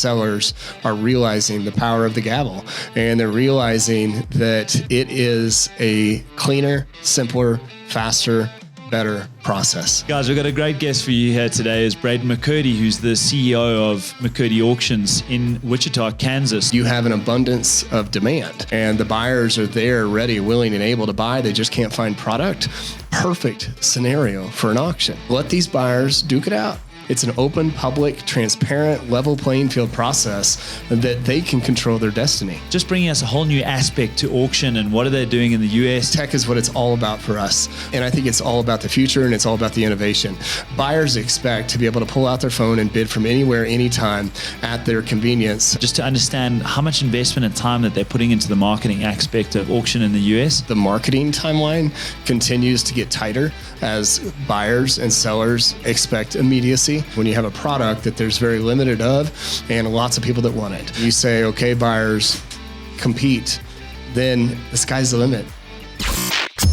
sellers are realizing the power of the gavel, and they're realizing that it is a cleaner, simpler, faster, better process. Guys, we've got a great guest for you here today. Is Braden McCurdy, who's the CEO of McCurdy Auctions in Wichita, Kansas. You have an abundance of demand, and the buyers are there, ready, willing, and able to buy. They just can't find product. Perfect scenario for an auction. Let these buyers duke it out. It's an open, public, transparent, level playing field process that they can control their destiny. Just bringing us a whole new aspect to auction, and what are they doing in the US? Tech is what it's all about for us. And I think it's all about the future, and it's all about the innovation. Buyers expect to be able to pull out their phone and bid from anywhere, anytime at their convenience. Just to understand how much investment and time that they're putting into the marketing aspect of auction in the US. The marketing timeline continues to get tighter as buyers and sellers expect immediacy. When you have a product that there's very limited of and lots of people that want it, you say, okay, buyers, compete, then the sky's the limit.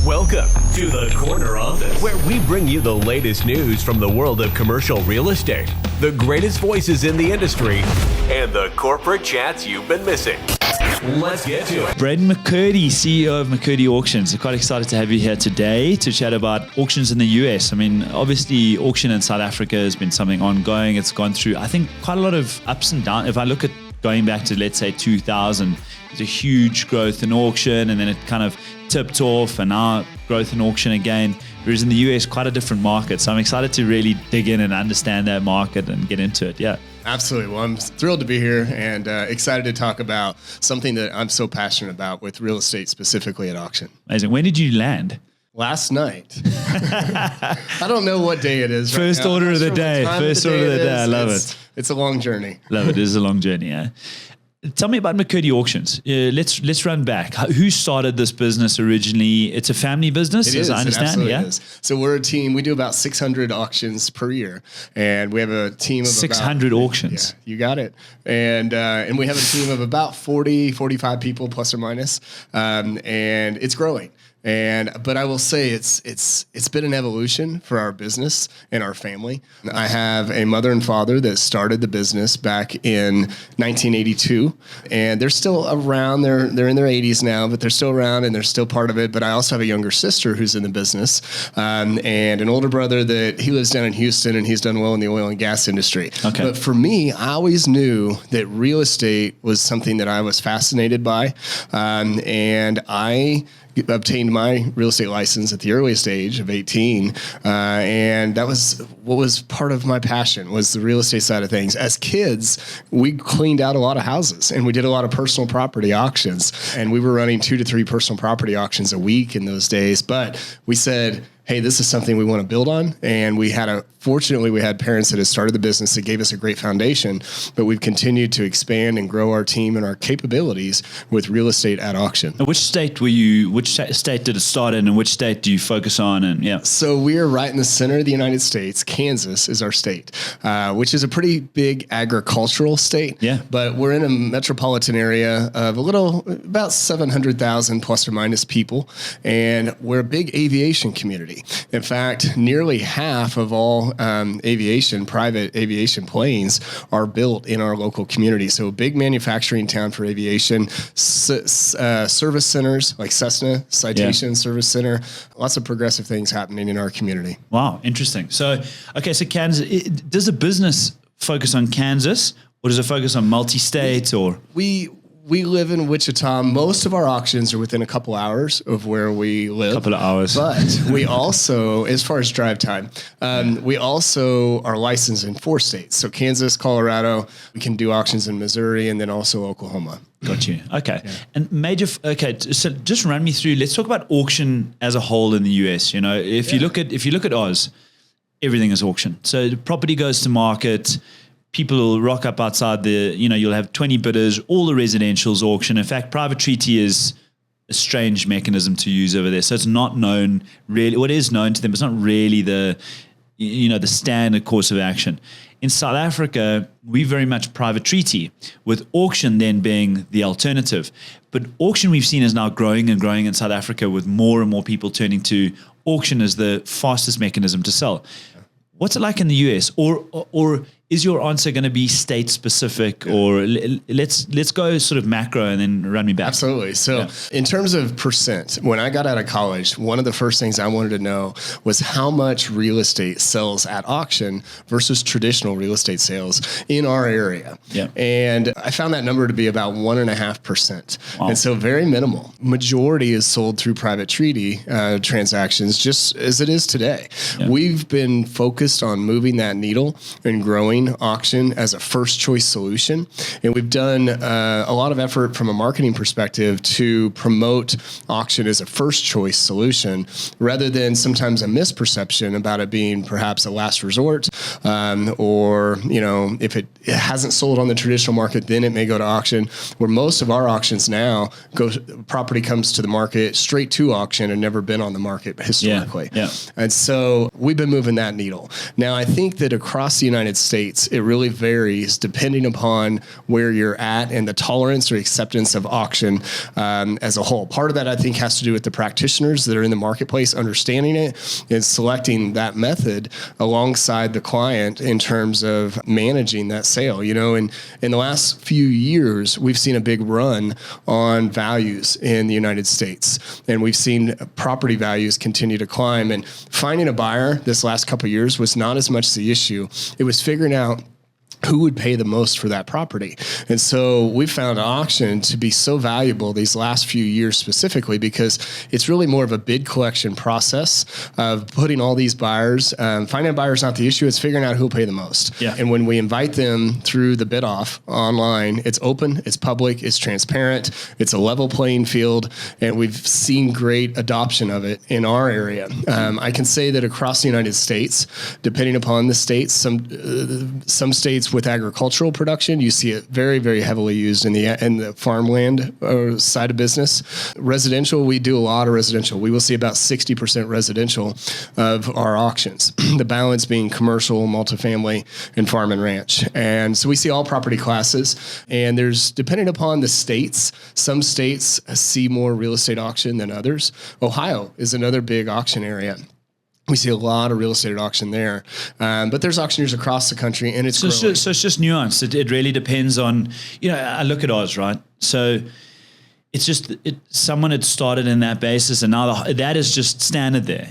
Welcome to the Corner Office, where we bring you the latest news from the world of commercial real estate, the greatest voices in the industry, and the corporate chats you've been missing. Let's get to it. Braden McCurdy, CEO of McCurdy Auctions. I'm quite excited to have you here today to chat about auctions in the US. I mean, obviously, auction in South Africa has been something ongoing. It's gone through, I think, quite a lot of ups and downs. If I look at going back to, let's say, 2000, there's a huge growth in auction, and then it kind of tipped off, and now growth in auction again. Whereas in the US, quite a different market. So I'm excited to really dig in and understand that market and get into it. Yeah. Absolutely. Well, I'm thrilled to be here and excited to talk about something that I'm so passionate about with real estate, specifically at auction. Amazing. When did you land? Last night. I don't know what day it is. First order of the day. First order of the day. I love it. It's a long journey. Love it. It is a long journey. Yeah. Tell me about McCurdy Auctions. Let's run back. Who started this business originally? It's a family business, as I understand. It absolutely yeah. is. So we're a team. We do about 600 auctions per year, and we have a team of 600 auctions. Yeah, you got it. And we have a team of about 40, 45 people, plus or minus, and it's growing. But I will say it's been an evolution for our business and our family. I have a mother and father that started the business back in 1982, and they're still around. They're in their 80s now, but they're still around and they're still part of it. But I also have a younger sister who's in the business, and an older brother that he lives down in Houston, and he's done well in the oil and gas industry. Okay. But for me, I always knew that real estate was something that I was fascinated by, and I obtained my real estate license at the earliest age of 18. And that was what was part of my passion, was the real estate side of things. As kids, we cleaned out a lot of houses and we did a lot of personal property auctions, and we were running 2 to 3 personal property auctions a week in those days. But we said, hey, this is something we want to build on. And fortunately, we had parents that had started the business that gave us a great foundation, but we've continued to expand and grow our team and our capabilities with real estate at auction. Which state did it start in, and which state do you focus on? And yeah. So we are right in the center of the United States. Kansas is our state, which is a pretty big agricultural state. Yeah. But we're in a metropolitan area of about 700,000 plus or minus people. And we're a big aviation community. In fact, nearly half of all private aviation planes are built in our local community. So a big manufacturing town for aviation, service centers like Cessna, Citation Service Center, lots of progressive things happening in our community. Wow, interesting. So Kansas, does the business focus on Kansas, or does it focus on multi-state, or? We live in Wichita. Most of our auctions are within a couple hours of where we live. A couple of hours. But we also, as far as drive time, we also are licensed in 4 states. So Kansas, Colorado, we can do auctions in Missouri, and then also Oklahoma. Got you. Okay. Yeah. And so just run me through, let's talk about auction as a whole in the US. If you look at Oz, everything is auction. So the property goes to market. People will rock up outside you'll have 20 bidders, all the residential's auction. In fact, private treaty is a strange mechanism to use over there. So it's not known really, what is known to them, it's not really the standard course of action. In South Africa, we very much private treaty, with auction then being the alternative. But auction we've seen is now growing and growing in South Africa, with more and more people turning to auction as the fastest mechanism to sell. What's it like in the US? Or is your answer going to be state specific, or let's go sort of macro and then run me back? Absolutely. So in terms of percent, when I got out of college, one of the first things I wanted to know was how much real estate sells at auction versus traditional real estate sales in our area. Yeah. And I found that number to be about 1.5%. Wow. And so very minimal. Majority is sold through private treaty transactions, just as it is today. Yeah. We've been focused on moving that needle and growing auction as a first choice solution. And we've done a lot of effort from a marketing perspective to promote auction as a first choice solution, rather than sometimes a misperception about it being perhaps a last resort, or, if it hasn't sold on the traditional market, then it may go to auction, where most of our auctions now property comes to the market straight to auction and never been on the market historically. Yeah. And so we've been moving that needle. Now, I think that across the United States, it really varies depending upon where you're at and the tolerance or acceptance of auction as a whole. Part of that, I think, has to do with the practitioners that are in the marketplace understanding it and selecting that method alongside the client in terms of managing that sale. In the last few years, we've seen a big run on values in the United States, and we've seen property values continue to climb. And finding a buyer this last couple of years was not as much the issue. It was figuring out who would pay the most for that property. And so we found auction to be so valuable these last few years specifically because it's really more of a bid collection process of putting all these buyers, finding a buyer is not the issue, it's figuring out who will pay the most. Yeah. And when we invite them through the bid off online, it's open, it's public, it's transparent, it's a level playing field, and we've seen great adoption of it in our area. I can say that across the United States, depending upon the states, some states with agricultural production, you see it very, very heavily used in the farmland side of business. Residential, we do a lot of residential. We will see about 60% residential of our auctions. The balance being commercial, multifamily, and farm and ranch. And so we see all property classes. And there's, depending upon the states, some states see more real estate auction than others. Ohio is another big auction area. We see a lot of real estate at auction there, but there's auctioneers across the country, and it's growing. So it's just nuanced. It really depends on, I look at ours, right? So it's just someone had started in that basis, and now that is just standard there,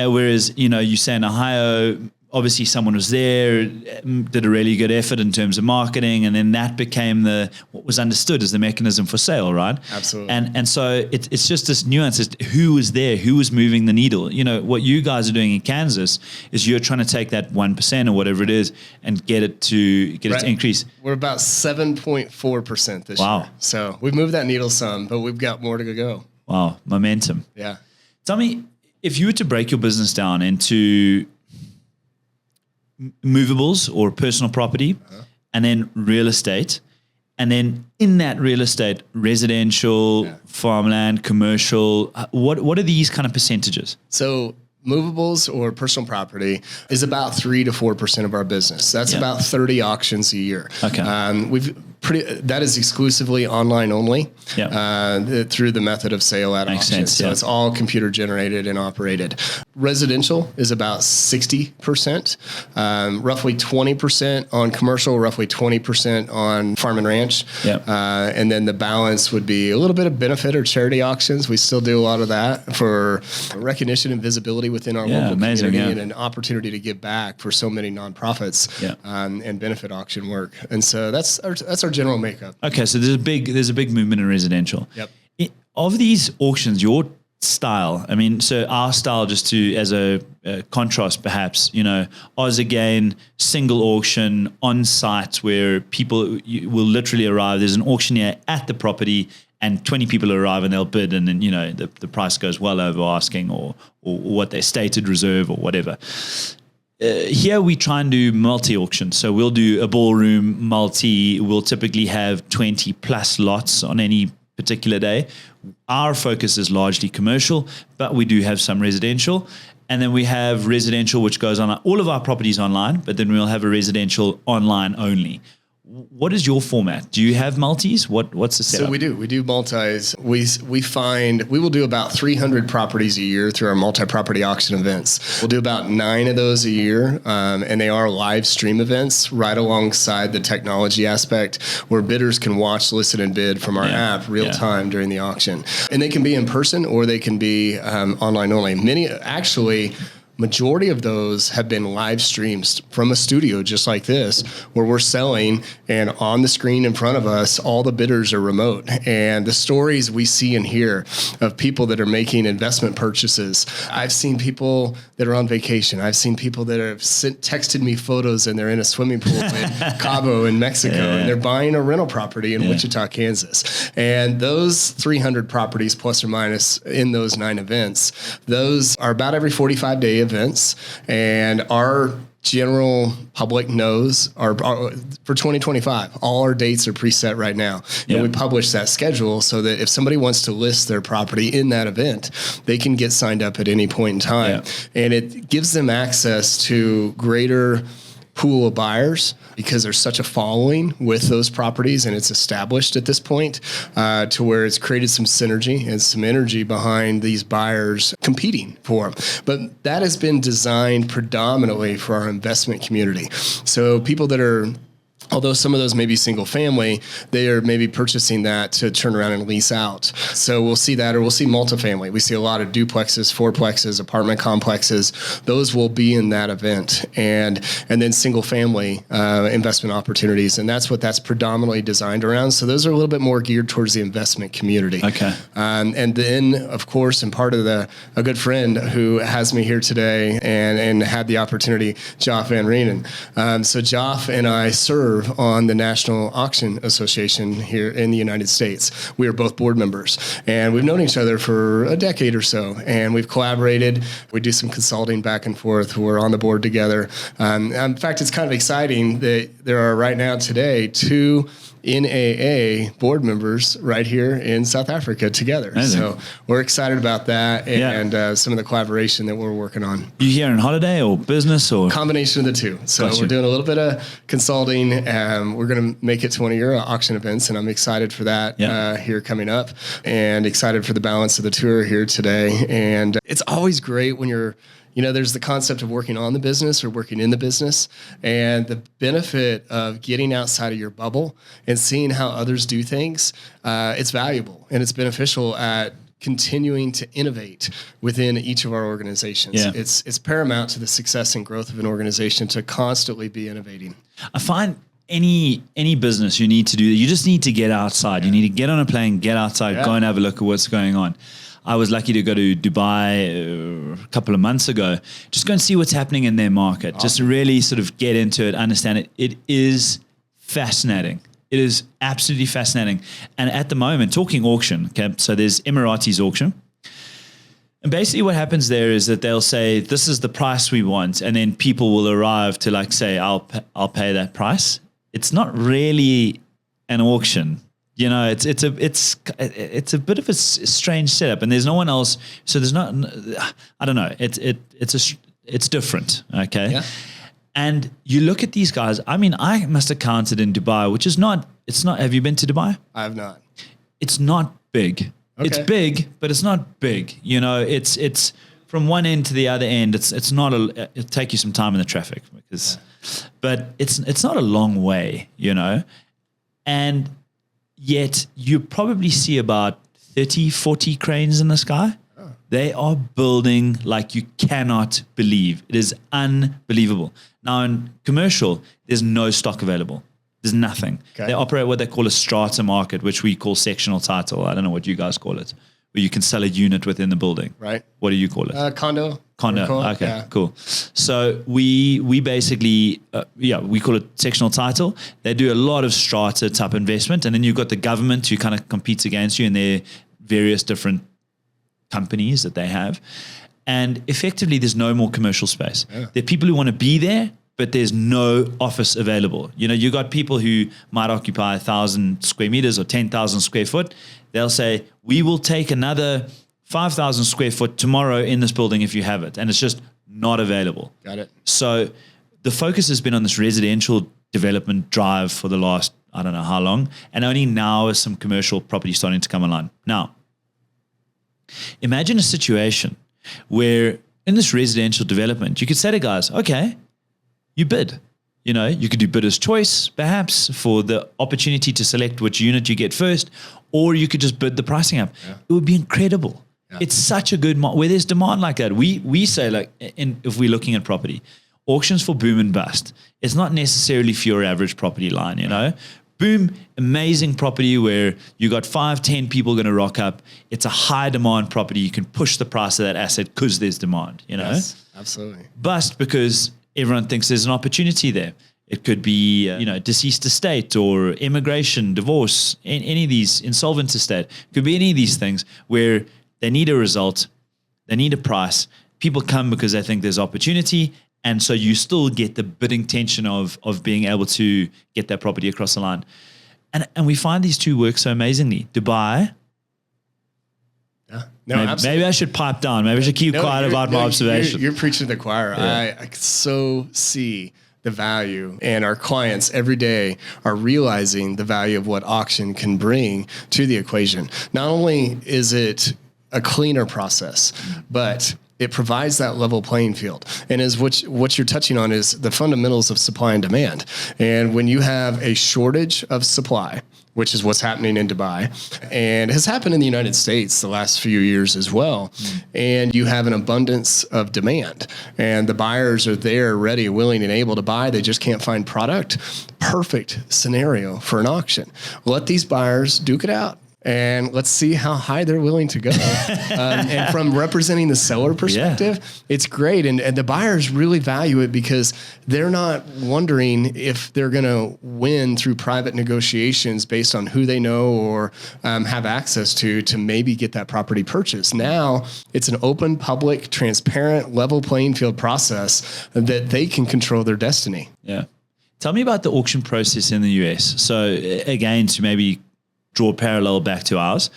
Whereas you say in Ohio, obviously someone was there, did a really good effort in terms of marketing, and then that became what was understood as the mechanism for sale, right? Absolutely. And so it's just this nuance as to who was there, who was moving the needle. What you guys are doing in Kansas is you're trying to take that 1% or whatever it is and get it to increase. We're about 7.4% this year. So we've moved that needle some, but we've got more to go. Wow, momentum. Yeah. Tell me, if you were to break your business down into movables or personal property, and then real estate, and then in that real estate, residential, farmland, commercial, what are these kind of percentages? So movables or personal property is about 3 to 4% of our business. That's about 30 auctions a year. Okay. That is exclusively online only through the method of sale at Makes auction. sense, So it's all computer generated and operated. Residential is about 60%, roughly 20% on commercial, roughly 20% on farm and ranch. And then the balance would be a little bit of benefit or charity auctions. We still do a lot of that for recognition and visibility within our local community and an opportunity to give back for so many nonprofits and benefit auction work. And so that's our general makeup. Okay, so there's a big movement in residential. Of these auctions, your style, so our style, just as a contrast perhaps, ours again, single auction on site where people will literally arrive. There's an auctioneer at the property and 20 people arrive and they'll bid, and then the price goes well over asking or what they stated reserve or whatever. Here we try and do multi-auction. So we'll do a ballroom multi. We'll typically have 20 plus lots on any particular day. Our focus is largely commercial, but we do have some residential. And then we have residential, which goes on all of our properties online, but then we'll have a residential online only. what is your format? Do you have multis? What's the setup? So we do multis. We will do about 300 properties a year through our multi-property auction events. We'll do about 9 of those a year, and they are live stream events right alongside the technology aspect where bidders can watch, listen, and bid from our app real time during the auction. And they can be in person or they can be online only. Majority of those have been live streams from a studio just like this, where we're selling, and on the screen in front of us, all the bidders are remote. And the stories we see and hear of people that are making investment purchases. I've seen people that are on vacation. I've seen people that have texted me photos and they're in a swimming pool in Cabo in Mexico, and they're buying a rental property in Wichita, Kansas. And those 300 properties plus or minus in those 9 events, those are about every 45 day events, and our general public knows our for 2025, all our dates are preset right now. And we publish that schedule so that if somebody wants to list their property in that event, they can get signed up at any point in time. And it gives them access to greater pool of buyers because there's such a following with those properties, and it's established at this point to where it's created some synergy and some energy behind these buyers competing for them. But that has been designed predominantly for our investment community. So people that are, although some of those may be single family, they are maybe purchasing that to turn around and lease out. So we'll see that, or we'll see multifamily. We see a lot of duplexes, fourplexes, apartment complexes. Those will be in that event. And then single family investment opportunities. And that's what that's predominantly designed around. So those are a little bit more geared towards the investment community. Okay. And then, of course, and part of a good friend who has me here today and had the opportunity, Joff Van Reenen. So Joff and I serve on the National Auction Association here in the United States. We are both board members, and we've known each other for a decade or so, and we've collaborated. We do some consulting back and forth. We're on the board together. In fact, it's kind of exciting that there are right now today 2 NAA board members right here in South Africa together. Amazing. So we're excited about that and some of the collaboration that we're working on. You here on holiday or business or? Combination of the two. So Gotcha. We're doing a little bit of consulting. We're going to make it to one of your auction events, and I'm excited for that here coming up, and excited for the balance of the tour here today. And it's always great when you're, there's the concept of working on the business or working in the business, and the benefit of getting outside of your bubble and seeing how others do things. It's valuable and it's beneficial at continuing to innovate within each of our organizations. Yeah. It's paramount to the success and growth of an organization to constantly be innovating. I find any business you need to do, you just need to get outside. You need to get on a plane, get outside, go and have a look at what's going on. I was lucky to go to Dubai a couple of months ago, just go and see what's happening in their market, just really sort of get into it, understand it. It is fascinating. It is absolutely fascinating. And at the moment, talking auction, okay, so there's Emiratis auction. And basically what happens there is that they'll say, this is the price we want. And then people will arrive to say, I'll pay that price. It's not really an auction. It's a bit of a strange setup, and there's no one else. So there's not, I don't know. It's different. Okay. Yeah. And you look at these guys. I mean, I must have counted in Dubai, which is not. It's not. Have you been to Dubai? I have not. It's not big. Okay. It's big, but it's not big. It's from one end to the other end. It's not it'll take you some time in the traffic but it's not a long way. And yet you probably see about 30, 40 cranes in the sky. Oh. They are building like you cannot believe. It is unbelievable. Now in commercial, there's no stock available. There's nothing. Okay. They operate what they call a strata market, which we call sectional title. I don't know what you guys call it, where you can sell a unit within the building. Right. What do you call it? Condo. Okay, cool. So we basically, we call it sectional title. They do a lot of strata type investment. And then you've got the government who kind of competes against you in their various different companies that they have. And effectively, there's no more commercial space. Yeah. There are people who want to be there, but there's no office available. You got people who might occupy 1,000 square meters or 10,000 square foot. They'll say, we will take another 5,000 square foot tomorrow in this building if you have it. And it's just not available. Got it. So the focus has been on this residential development drive for the last, I don't know how long. And only now is some commercial property starting to come online. Now, imagine a situation where in this residential development, you could say to guys, okay, you bid. You know, you could do bidder's choice, perhaps, for the opportunity to select which unit you get first, or you could just bid the pricing up. Yeah. It would be incredible. Yeah. It's such a good where there's demand like that. We say, like, if we're looking at property, auctions for boom and bust. It's not necessarily for your average property line, you know. Boom, amazing property where you got 5-10 people going to rock up. It's a high demand property. You can push the price of that asset because there's demand, you know. Yes, absolutely. Bust because everyone thinks there's an opportunity there. It could be, deceased estate or immigration, divorce, any of these, insolvent estate. It could be any of these things where they need a result, they need a price. People come because they think there's opportunity. And so you still get the bidding tension of being able to get that property across the line. And we find these two work so amazingly. Dubai. Yeah. No, maybe I should pipe down. Maybe I should keep quiet about my observation. You're preaching to the choir. Yeah. I so see the value, and our clients every day are realizing the value of what auction can bring to the equation. Not only is it a cleaner process, but it provides that level playing field. And as what you're touching on is the fundamentals of supply and demand. And when you have a shortage of supply, which is what's happening in Dubai and has happened in the United States the last few years as well, and you have an abundance of demand and the buyers are there ready, willing, and able to buy, they just can't find product, perfect scenario for an auction. Let these buyers duke it out. And let's see how high they're willing to go. And from representing the seller perspective, it's great. And the buyers really value it because they're not wondering if they're going to win through private negotiations based on who they know or have access to maybe get that property purchased. Now it's an open, public, transparent, level playing field process that they can control their destiny. Yeah. Tell me about the auction process in the US. So again, to maybe draw a parallel back to ours.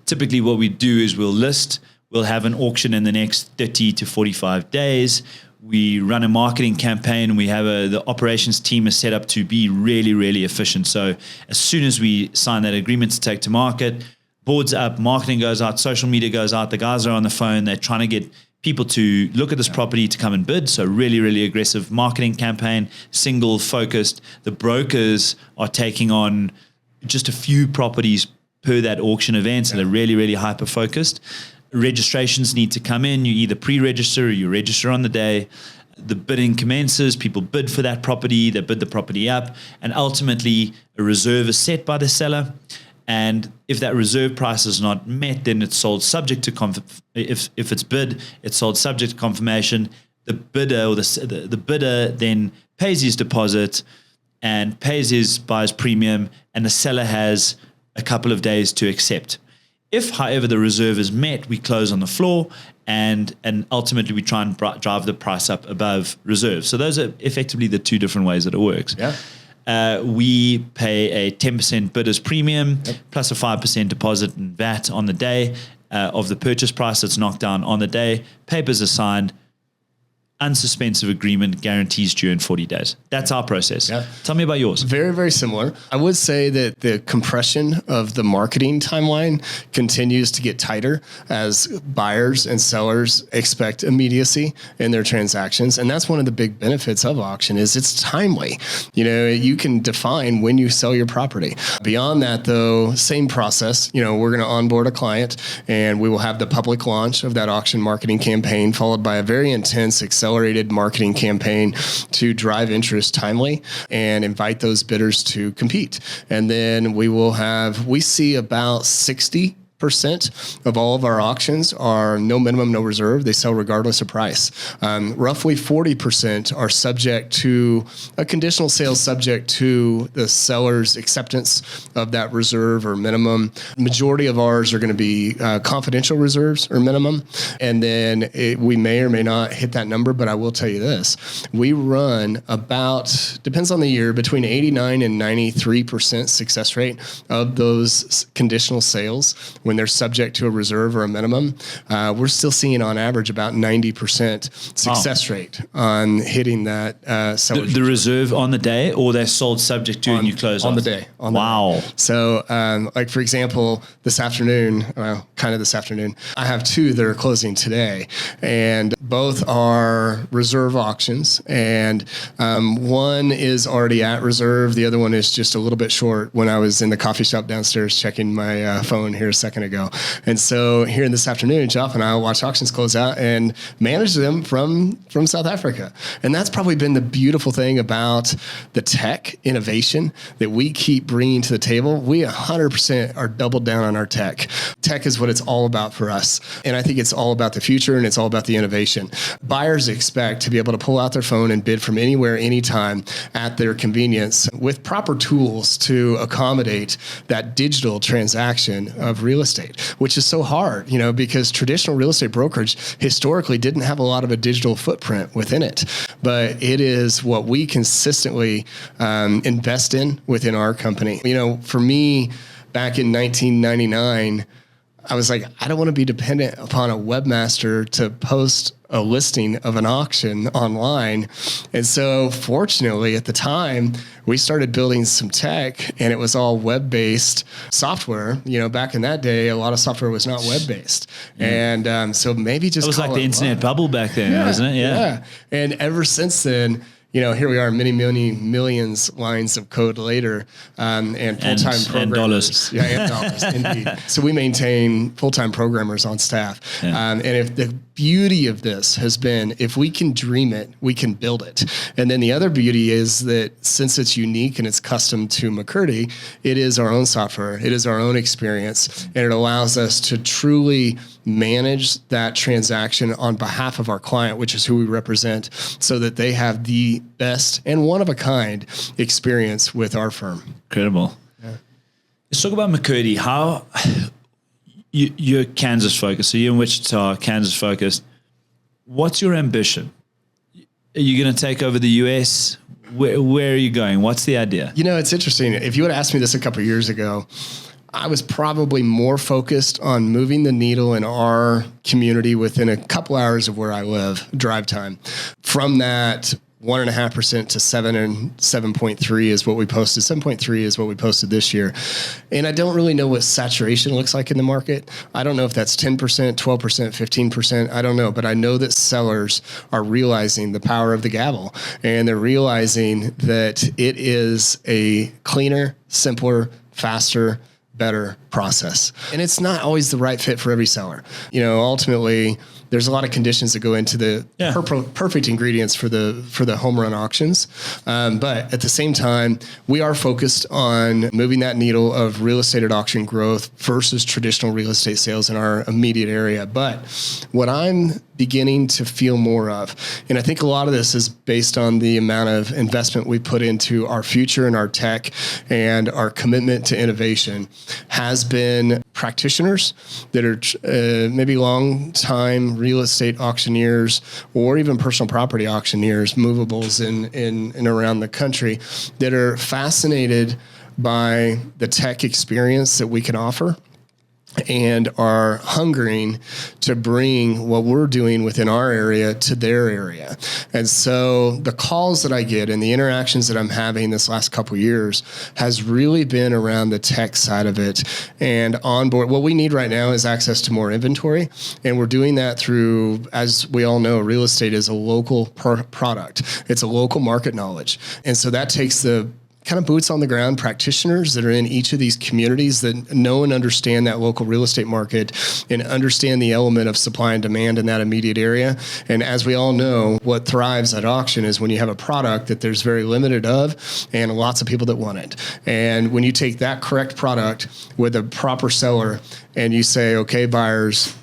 Typically what we do is we'll have an auction in the next 30 to 45 days. We run a marketing campaign and we have the operations team is set up to be really, really efficient. So as soon as we sign that agreement to take to market, boards up, marketing goes out, social media goes out, the guys are on the phone, they're trying to get people to look at this property to come and bid. So really, really aggressive marketing campaign, single focused. The brokers are taking on just a few properties per that auction event. So they're really, really hyper-focused. Registrations need to come in. You either pre-register or you register on the day. The bidding commences. People bid for that property. They bid the property up. And ultimately, a reserve is set by the seller. And if that reserve price is not met, then it's sold subject to if it's bid, it's sold subject to confirmation. The bidder or the bidder then pays his deposit and pays his buyer's premium, and the seller has a couple of days to accept. If, however, the reserve is met, we close on the floor, and ultimately we try and drive the price up above reserve. So those are effectively the two different ways that it works. Yeah. We pay a 10% bidder's premium plus a 5% deposit and VAT on the day of the purchase price that's knocked down on the day. Papers are signed. Unsuspensive agreement, guarantees due in 40 days. That's our process. Yeah. Tell me about yours. Very, very similar. I would say that the compression of the marketing timeline continues to get tighter as buyers and sellers expect immediacy in their transactions. And that's one of the big benefits of auction is it's timely. You know, you can define when you sell your property. Beyond that, though, same process. You know, we're going to onboard a client and we will have the public launch of that auction marketing campaign followed by a very intense accelerated marketing campaign to drive interest timely and invite those bidders to compete. And then we see about 60% of all of our auctions are no minimum, no reserve. They sell regardless of price. Roughly 40% are subject to a conditional sale subject to the seller's acceptance of that reserve or minimum. Majority of ours are going to be confidential reserves or minimum. And then we may or may not hit that number, but I will tell you this. We run about, depends on the year, between 89 and 93% success rate of those conditional sales when when they're subject to a reserve or a minimum, we're still seeing on average about 90% success rate on hitting that seller's the reserve on the day, or they're sold subject to and you close on off? the day. Wow. So, like for example, this afternoon, I have two that are closing today, and both are reserve auctions. And one is already at reserve. The other one is just a little bit short when I was in the coffee shop downstairs checking my phone here a second ago. And so here in this afternoon, Jeff and I will watch auctions close out and manage them from South Africa. And that's probably been the beautiful thing about the tech innovation that we keep bringing to the table. We 100% are doubled down on our tech. Tech is what it's all about for us. And I think it's all about the future, and it's all about the innovation. Buyers expect to be able to pull out their phone and bid from anywhere, anytime at their convenience with proper tools to accommodate that digital transaction of real estate, which is so hard, because traditional real estate brokerage historically didn't have a lot of a digital footprint within it. But it is what we consistently invest in within our company. For me, back in 1999, I was like, I don't want to be dependent upon a webmaster to post a listing of an auction online. And so fortunately at the time, we started building some tech, and it was all web-based software. Back in that day, a lot of software was not web-based. And so maybe just it was like the internet bubble back then, wasn't it? Yeah. And ever since then, here we are, many millions lines of code later, and full-time programmers. And dollars. Yeah, and dollars, indeed. So we maintain full-time programmers on staff. Yeah. And if the beauty of this has been, if we can dream it, we can build it. And then the other beauty is that since it's unique and it's custom to McCurdy, it is our own software. It is our own experience. And it allows us to truly manage that transaction on behalf of our client, which is who we represent, so that they have the best and one-of-a-kind experience with our firm. Incredible. Yeah. Let's talk about McCurdy. How you're Kansas focused, so you're in Wichita, Kansas focused. What's your ambition? Are you going to take over the U.S.? Where are you going? What's the idea? It's interesting. If you had asked me this a couple of years ago, I was probably more focused on moving the needle in our community within a couple hours of where I live, drive time. From that 1.5% to 7 and 7.3 is what we posted. 7.3 is what we posted this year. And I don't really know what saturation looks like in the market. I don't know if that's 10%, 12%, 15%. I don't know. But I know that sellers are realizing the power of the gavel. And they're realizing that it is a cleaner, simpler, faster, better process. And it's not always the right fit for every seller. Ultimately, there's a lot of conditions that go into the perfect ingredients for the home run auctions. But at the same time, we are focused on moving that needle of real estate at auction growth versus traditional real estate sales in our immediate area. But what I'm beginning to feel more of, and I think a lot of this is based on the amount of investment we put into our future and our tech and our commitment to innovation, has been practitioners that are maybe long time real estate auctioneers or even personal property auctioneers, movables in around the country, that are fascinated by the tech experience that we can offer and are hungering to bring what we're doing within our area to their area. And so the calls that I get and the interactions that I'm having this last couple of years has really been around the tech side of it and onboard. What we need right now is access to more inventory. And we're doing that through, as we all know, real estate is a local product. It's a local market knowledge. And so that takes the kind of boots on the ground practitioners that are in each of these communities that know and understand that local real estate market and understand the element of supply and demand in that immediate area. And as we all know, what thrives at auction is when you have a product that there's very limited of and lots of people that want it. And when you take that correct product with a proper seller and you say, okay, buyers,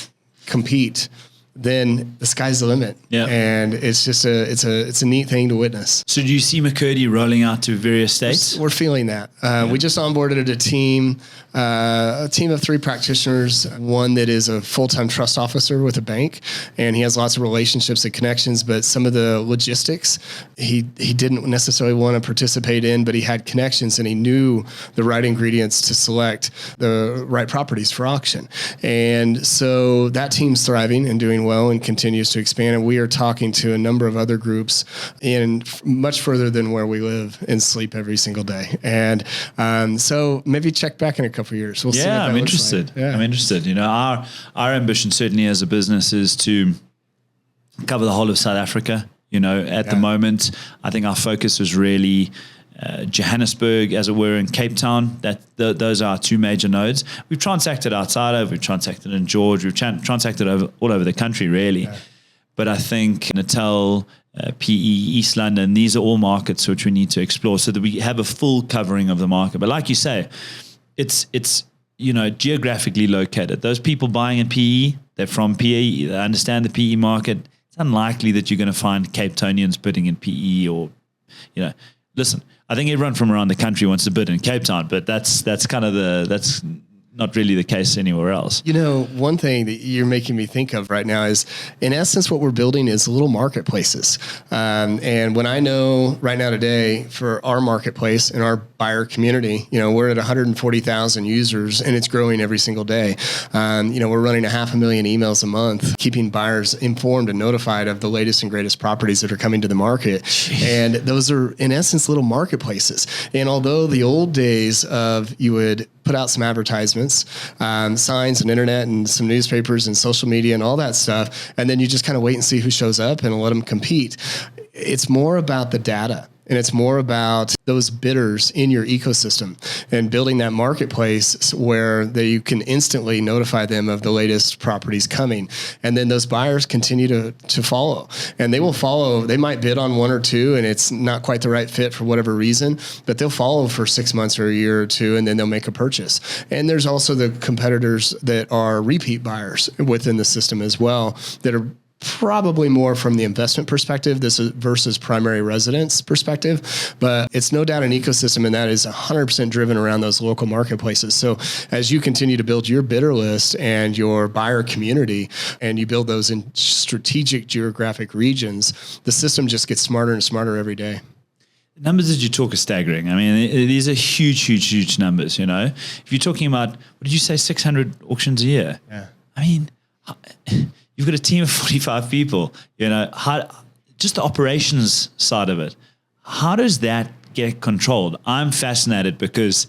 compete, then the sky's the limit. Yeah. And it's just it's a neat thing to witness. So do you see McCurdy rolling out to various states? We're feeling that. We just onboarded a team of 3 practitioners, one that is a full-time trust officer with a bank, and he has lots of relationships and connections, but some of the logistics he didn't necessarily want to participate in, but he had connections and he knew the right ingredients to select the right properties for auction. And so that team's thriving and doing well and continues to expand. And we are talking to a number of other groups in much further than where we live and sleep every single day. And so maybe check back in a couple of years. We'll see. Yeah, I'm interested. Like. Yeah. I'm interested. You know, our ambition certainly as a business is to cover the whole of South Africa. You know, at the moment, I think our focus is really Johannesburg, as it were, in Cape Town. Those are our 2 major nodes. We've transacted outside of, we've transacted in George, we've transacted all over the country, really. Yeah. But I think Natal, PE, East London, these are all markets which we need to explore so that we have a full covering of the market. But like you say, it's you know, geographically located. Those people buying in PE, they're from PE, they understand the PE market. It's unlikely that you're going to find Cape Townians bidding in PE or, you know, listen, I think everyone from around the country wants to bid in Cape Town, but that's kind of that's not really the case anywhere else. You know, one thing that you're making me think of right now is, in essence, what we're building is little marketplaces. And when I know right now today for our marketplace and our buyer community, you know, we're at 140,000 users and it's growing every single day. You know, we're running 500,000 emails a month, keeping buyers informed and notified of the latest and greatest properties that are coming to the market. Jeez. And those are, in essence, little marketplaces. And although the old days of you would put out some advertisements, signs and internet and some newspapers and social media and all that stuff, and then you just kind of wait and see who shows up and let them compete. It's more about the data. And it's more about those bidders in your ecosystem and building that marketplace where you can instantly notify them of the latest properties coming. And then those buyers continue to follow. And they will follow. They might bid on 1 or 2 and it's not quite the right fit for whatever reason, but they'll follow for 6 months or a year or 2 and then they'll make a purchase. And there's also the competitors that are repeat buyers within the system as well that are probably more from the investment perspective, this is versus primary residence perspective, but it's no doubt an ecosystem, and that is 100% driven around those local marketplaces. So as you continue to build your bidder list and your buyer community, and you build those in strategic geographic regions, the system just gets smarter and smarter every day. The numbers that you talk are staggering. I mean, these are huge numbers, you know. If you're talking about, what did you say, 600 auctions a year? Yeah. I mean, you've got a team of 45 people, you know, just the operations side of it. How does that get controlled? I'm fascinated because,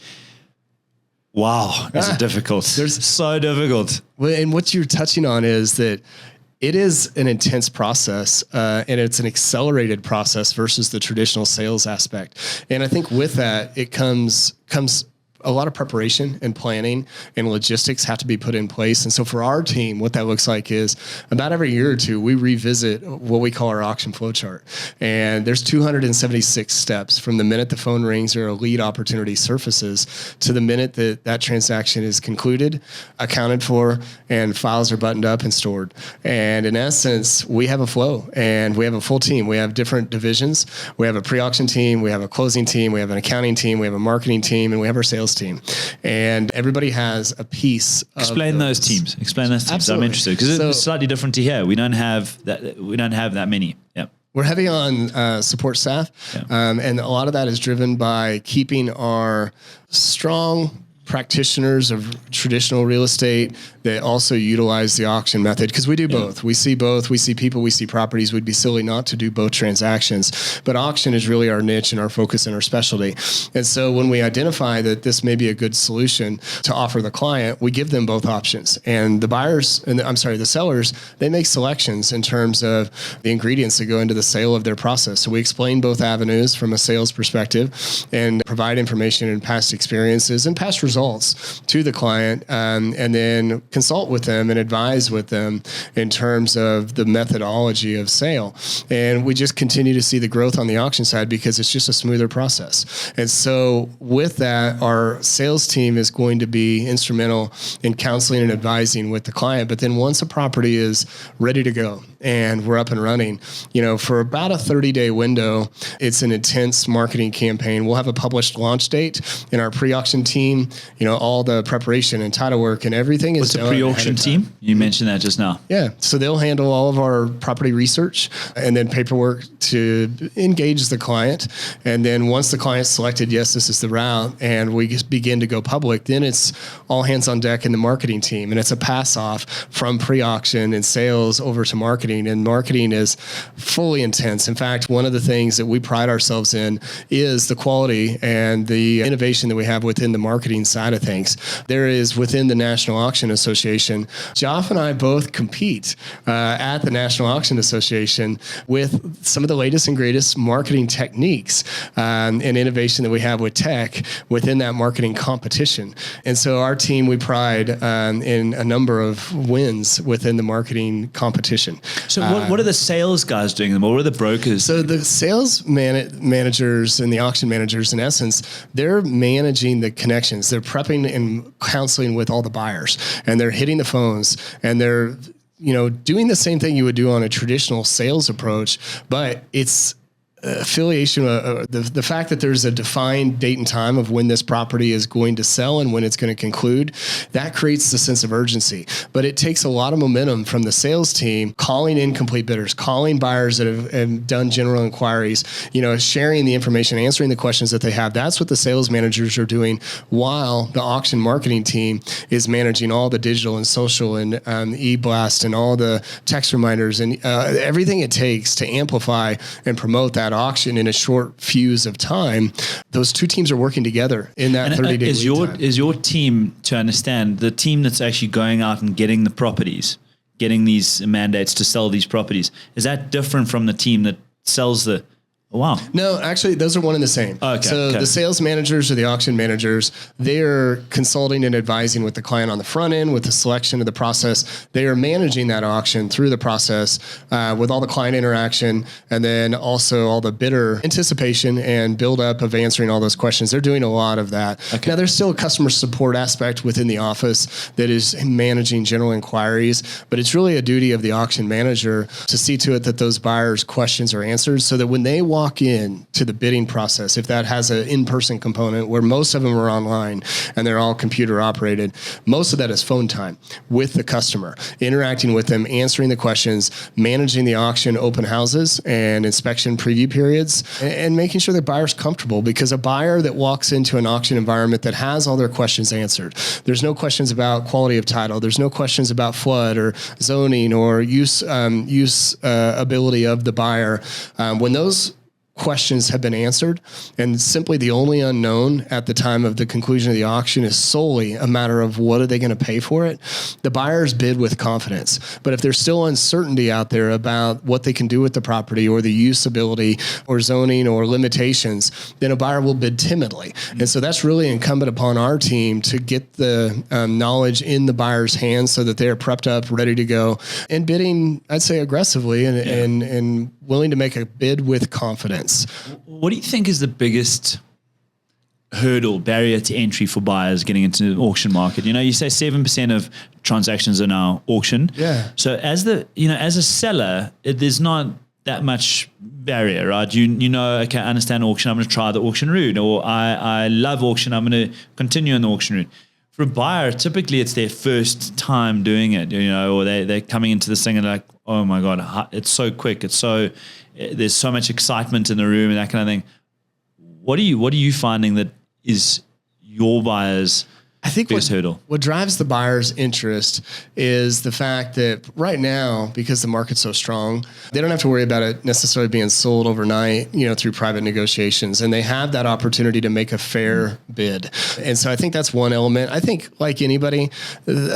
wow, is it difficult? It's so difficult. Well, and what you're touching on is that it is an intense process, and it's an accelerated process versus the traditional sales aspect. And I think with that, it comes a lot of preparation and planning and logistics have to be put in place. And so for our team, what that looks like is about every year or 2, we revisit what we call our auction flow chart. And there's 276 steps from the minute the phone rings or a lead opportunity surfaces to the minute that transaction is concluded, accounted for, and files are buttoned up and stored. And in essence, we have a flow and we have a full team. We have different divisions. We have a pre-auction team, we have a closing team, we have an accounting team, we have a marketing team, and we have our sales team. And everybody has a piece. Explain those teams. Absolutely. I'm interested because it's slightly different to here. We don't have that many. Yeah. We're heavy on support staff. Yeah. And a lot of that is driven by keeping our strong practitioners of traditional real estate that also utilize the auction method, because we do both. We see both. We see people, we see properties. We'd be silly not to do both transactions. But auction is really our niche and our focus and our specialty. And so when we identify that this may be a good solution to offer the client, we give them both options. And the sellers, they make selections in terms of the ingredients that go into the sale of their process. So we explain both avenues from a sales perspective and provide information and past experiences and past results results to the client, and then consult with them and advise with them in terms of the methodology of sale. And we just continue to see the growth on the auction side because it's just a smoother process. And so with that, our sales team is going to be instrumental in counseling and advising with the client. But then once a property is ready to go and we're up and running, for about a 30-day window, it's an intense marketing campaign. We'll have a published launch date in our pre-auction team. All the preparation and title work and everything is done. What's a pre-auction team? You mentioned that just now. Yeah. So they'll handle all of our property research and then paperwork to engage the client. And then once the client's selected, yes, this is the route, and we just begin to go public, then it's all hands on deck in the marketing team. And it's a pass off from pre-auction and sales over to marketing. And marketing is fully intense. In fact, one of the things that we pride ourselves in is the quality and the innovation that we have within the marketing side of things. There is within the National Auction Association, Joff and I both compete at the National Auction Association with some of the latest and greatest marketing techniques and innovation that we have with tech within that marketing competition. And so our team, we pride in a number of wins within the marketing competition. So what are the sales guys doing? What are the brokers? So the sales managers and the auction managers, in essence, they're managing the connections. They're prepping and counseling with all the buyers, and they're hitting the phones, and they're doing the same thing you would do on a traditional sales approach, but it's affiliation, the fact that there's a defined date and time of when this property is going to sell and when it's going to conclude, that creates the sense of urgency. But it takes a lot of momentum from the sales team, calling in complete bidders, calling buyers that have done general inquiries, sharing the information, answering the questions that they have. That's what the sales managers are doing, while the auction marketing team is managing all the digital and social and e-blast and all the text reminders and everything it takes to amplify and promote that auction in a short fuse of time. Those two teams are working together in that 30-day time. Is your team, to understand, the team that's actually going out and getting the properties, getting these mandates to sell these properties, is that different from the team that sells the... Oh, wow. No, actually, those are one and the same. The sales managers or the auction managers, they're consulting and advising with the client on the front end with the selection of the process. They are managing that auction through the process with all the client interaction, and then also all the bidder anticipation and build up of answering all those questions. They're doing a lot of that. Okay. Now, there's still a customer support aspect within the office that is managing general inquiries, but it's really a duty of the auction manager to see to it that those buyers' questions are answered, so that when they walk in to the bidding process, if that has an in-person component where most of them are online and they're all computer operated, most of that is phone time with the customer, interacting with them, answering the questions, managing the auction open houses and inspection preview periods, and making sure the buyer's comfortable, because a buyer that walks into an auction environment that has all their questions answered, there's no questions about quality of title, there's no questions about flood or zoning or use ability of the buyer. When those questions have been answered, and simply the only unknown at the time of the conclusion of the auction is solely a matter of what are they going to pay for it, the buyers bid with confidence. But if there's still uncertainty out there about what they can do with the property or the usability or zoning or limitations, then a buyer will bid timidly. And so that's really incumbent upon our team to get the knowledge in the buyer's hands so that they're prepped up, ready to go, and bidding, I'd say, aggressively and willing to make a bid with confidence. What do you think is the biggest barrier to entry for buyers getting into the auction market? You say 7% of transactions are now auction. Yeah. So as a seller, there's not that much barrier, right? Okay, I understand auction, I'm going to try the auction route, or I love auction, I'm going to continue on the auction route. For a buyer, typically it's their first time doing it, or they're coming into this thing and they're like, oh my God, it's so quick. There's so much excitement in the room and that kind of thing. What are you finding that is your buyers' I think biggest hurdle? What drives the buyer's interest is the fact that right now, because the market's so strong, they don't have to worry about it necessarily being sold overnight, through private negotiations, and they have that opportunity to make a fair bid. And so I think that's one element. I think, like anybody,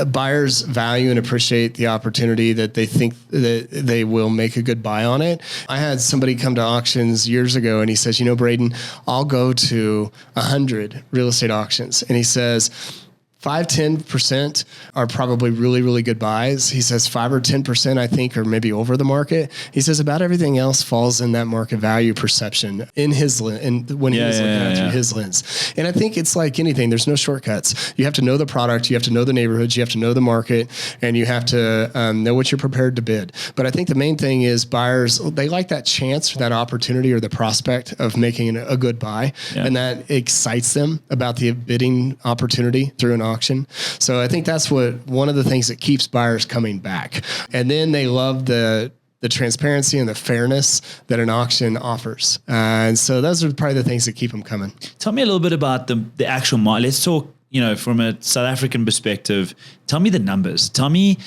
buyers value and appreciate the opportunity that they think that they will make a good buy on it. I had somebody come to auctions years ago and he says, Braden, I'll go to 100 real estate auctions. And he says, 5-10% are probably really, really good buys. He says 5 or 10%, I think, are maybe over the market. He says about everything else falls in that market value perception in his lens, and when he was looking at it through his lens. And I think it's like anything. There's no shortcuts. You have to know the product. You have to know the neighborhoods. You have to know the market, and you have to know what you're prepared to bid. But I think the main thing is buyers, they like that chance, that opportunity, or the prospect of making a good buy, and that excites them about the bidding opportunity through an auction. So I think that's one of the things that keeps buyers coming back. And then they love the transparency and the fairness that an auction offers. And so those are probably the things that keep them coming. Tell me a little bit about the actual market. Let's talk, from a South African perspective. Tell me the numbers. Tell me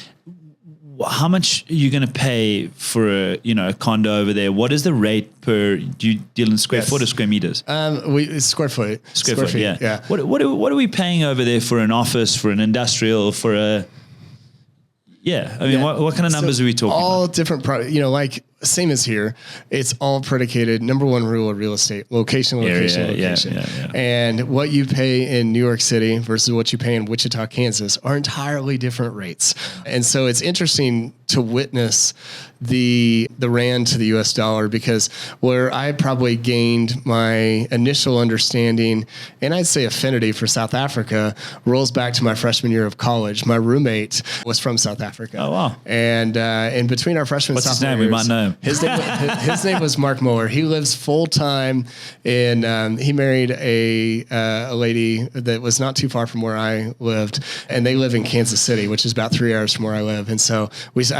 how much you're going to pay for a condo over there. What is the rate per? Do you deal in square foot or square meters? Square foot. Square foot. Yeah. What are we paying over there for an office, for an industrial, for a? Yeah, I mean, what kind of numbers are we talking? All about? Different products. Like same as here. It's all predicated. Number one rule of real estate: location. Yeah. And what you pay in New York City versus what you pay in Wichita, Kansas, are entirely different rates. And so it's interesting to witness the rand to the U.S. dollar, because where I probably gained my initial understanding, and I'd say affinity for South Africa, rolls back to my freshman year of college. My roommate was from South Africa. Oh, wow. And in between our freshman What's his name? We might know him. His name was Mark Muller. He lives full time in. He married a lady that was not too far from where I lived, and they live in Kansas City, which is about 3 hours from where I live. And so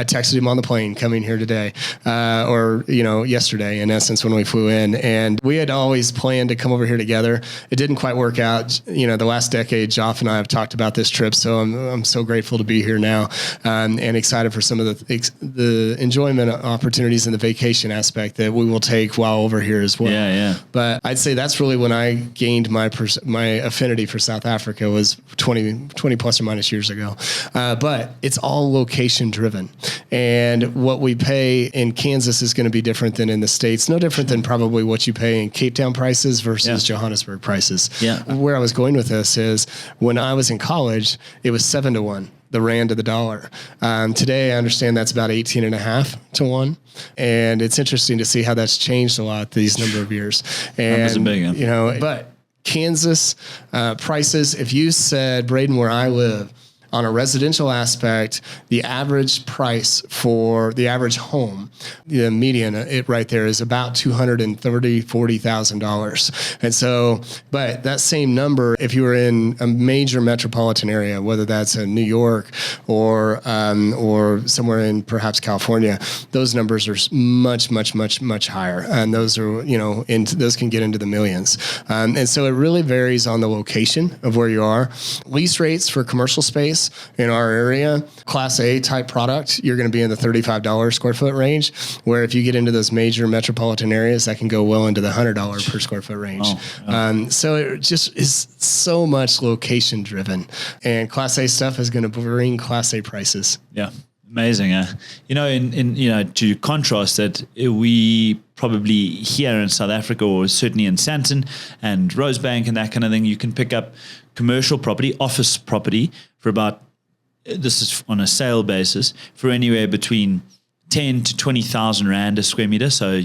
I texted him on the plane coming here today, or yesterday in essence when we flew in, and we had always planned to come over here together. It didn't quite work out. The last decade, Joff and I have talked about this trip, so I'm so grateful to be here now, and excited for some of the enjoyment opportunities and the vacation aspect that we will take while over here as well. Yeah. But I'd say that's really when I gained my affinity for South Africa, was 20 plus or minus years ago. But it's all location driven. And what we pay in Kansas is going to be different than in the States. No different than probably what you pay in Cape Town prices versus Johannesburg prices. Yeah. Where I was going with this is when I was in college, it was 7-1. The rand to the dollar. Today, I understand that's about 18.5 to 1. And it's interesting to see how that's changed a lot these number of years. And, but Kansas prices, if you said, Braden, where I live, on a residential aspect, the average price for the average home, the median, it right there is about $240,000. And so, but that same number, if you were in a major metropolitan area, whether that's in New York or somewhere in perhaps California, those numbers are much, much, much, much higher. And those are, those can get into the millions. And so it really varies on the location of where you are. Lease rates for commercial space in our area, Class A type product, you're going to be in the $35 square foot range, where if you get into those major metropolitan areas, that can go well into the $100 per square foot range. So it just is so much location driven, and Class A stuff is going to bring Class A prices. Yeah. Amazing. To contrast that, we probably here in South Africa, or certainly in Sandton and Rosebank and that kind of thing, you can pick up commercial property, office property for about, this is on a sale basis, for anywhere between 10 to 20,000 rand a square meter. So,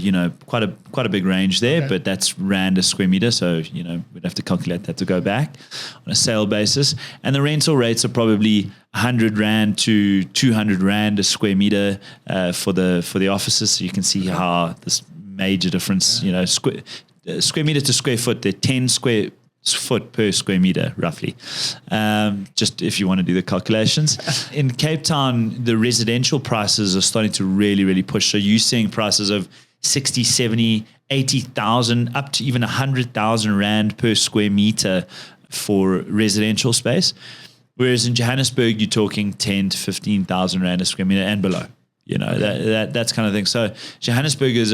quite a big range there, but that's rand a square meter. So, we'd have to calculate that to go back on a sale basis. And the rental rates are probably 100 rand to 200 rand a square meter for the offices. So you can see how this major difference, square meter to square foot, they're 10 square foot per square meter, roughly. Just if you want to do the calculations. In Cape Town, the residential prices are starting to really, really push. So you're seeing prices of 60, 70, 80,000, up to even 100,000 rand per square meter for residential space. Whereas in Johannesburg, you're talking 10 to 15,000 rand a square meter and below. That's kind of thing. So Johannesburg is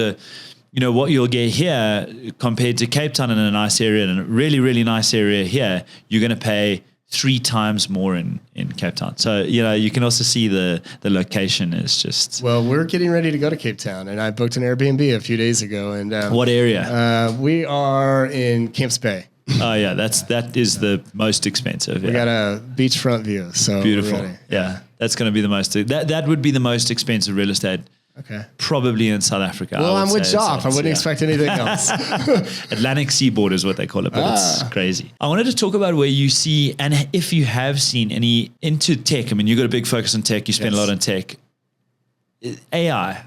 what you'll get here compared to Cape Town in a nice area and a really, really nice area here, you're going to pay 3 times more in Cape Town. So, you can also see the location is just... Well, we're getting ready to go to Cape Town, and I booked an Airbnb a few days ago. And what area? We are in Camps Bay. Oh yeah, that is the most expensive. Yeah. We got a beachfront view, so beautiful. Yeah, that's going to be the most. That would be the most expensive real estate. Okay. Probably in South Africa. Well, I'm with Joff. I wouldn't expect anything else. Atlantic seaboard is what they call it, but it's crazy. I wanted to talk about where you see, and if you have seen any into tech. I mean, you got a big focus on tech. You spend a lot on tech. AI.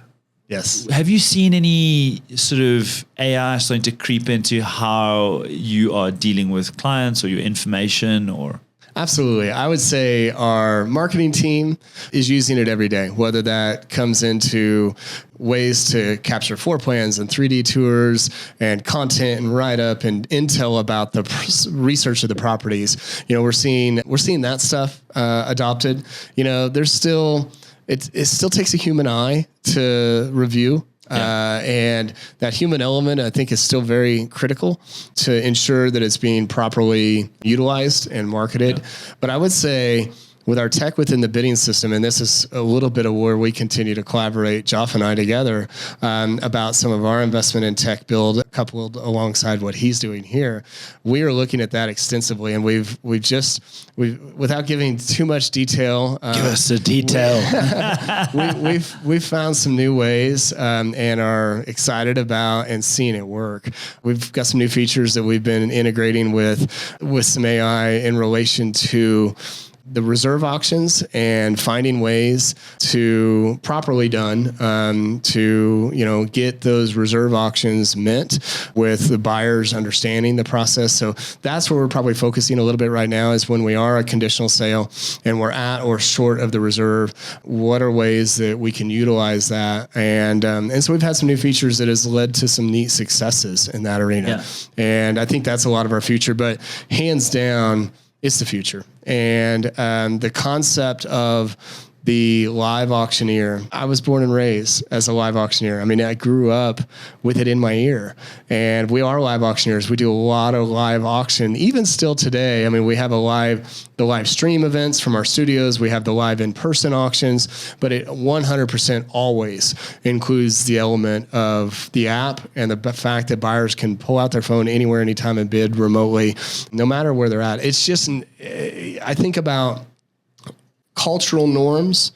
Yes. Have you seen any sort of AI starting to creep into how you are dealing with clients or your information or? Absolutely. I would say our marketing team is using it every day, whether that comes into ways to capture floor plans and 3D tours and content and write-up and intel about the research of the properties. We're seeing that stuff adopted. There's still, it still takes a human eye to review. And that human element, I think, is still very critical to ensure that it's being properly utilized and marketed. But I would say with our tech within the bidding system, and this is a little bit of where we continue to collaborate, Joff and I together, about some of our investment in tech build, coupled alongside what he's doing here. We are looking at that extensively, and we've without giving too much detail. Give us the detail. We've found some new ways and are excited about and seeing it work. We've got some new features that we've been integrating with some AI in relation to the reserve auctions and finding ways to properly done to get those reserve auctions mint with the buyers understanding the process. So that's where we're probably focusing a little bit right now, is when we are a conditional sale and we're at or short of the reserve, what are ways that we can utilize that? And so we've had some new features that has led to some neat successes in that arena. And I think that's a lot of our future, but hands down, it's the future. And the concept of the live auctioneer, I was born and raised as a live auctioneer. I mean, I grew up with it in my ear. And we are live auctioneers. We do a lot of live auction, even still today. I mean, we have the live stream events from our studios. We have the live in-person auctions, but it 100% always includes the element of the app and the fact that buyers can pull out their phone anywhere, anytime, and bid remotely, no matter where they're at. It's just, I think about cultural norms.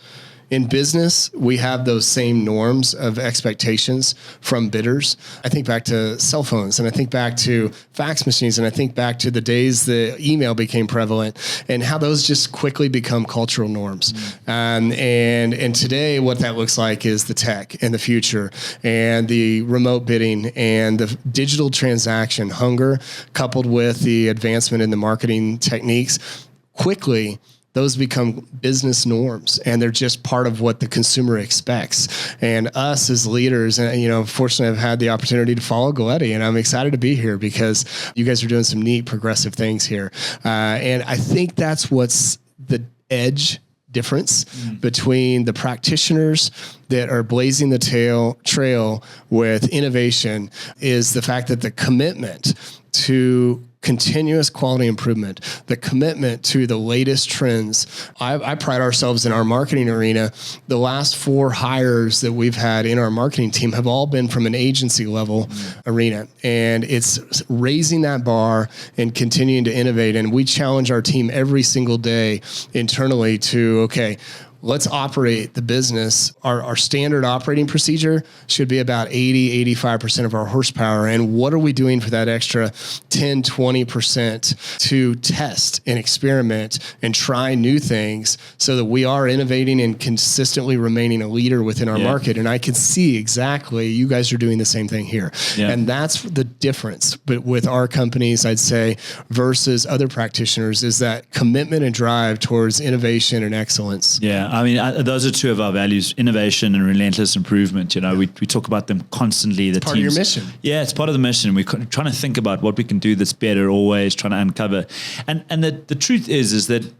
In business, we have those same norms of expectations from bidders. I think back to cell phones, and I think back to fax machines, and I think back to the days the email became prevalent, and how those just quickly become cultural norms. And today, what that looks like is the tech and the future, and the remote bidding, and the digital transaction hunger, coupled with the advancement in the marketing techniques. Quickly, those become business norms, and they're just part of what the consumer expects. And us as leaders, and fortunately, I've had the opportunity to follow Galletti, and I'm excited to be here because you guys are doing some neat progressive things here. And I think that's what's the edge difference between the practitioners that are blazing the trail with innovation, is the fact that the commitment to continuous quality improvement, the commitment to the latest trends. I pride ourselves in our marketing arena. The last 4 hires that we've had in our marketing team have all been from an agency level arena. And it's raising that bar and continuing to innovate. And we challenge our team every single day internally to, okay, let's operate the business. Our standard operating procedure should be about 80-85% of our horsepower. And what are we doing for that extra 10-20% to test and experiment and try new things so that we are innovating and consistently remaining a leader within our market? And I can see exactly you guys are doing the same thing here. And that's the difference. But with our companies, I'd say, versus other practitioners, is that commitment and drive towards innovation and excellence. I mean, those are 2 of our values: innovation and relentless improvement. We talk about them constantly. It's part of your mission. Yeah, it's part of the mission. We're trying to think about what we can do that's better, always trying to uncover. And the truth is that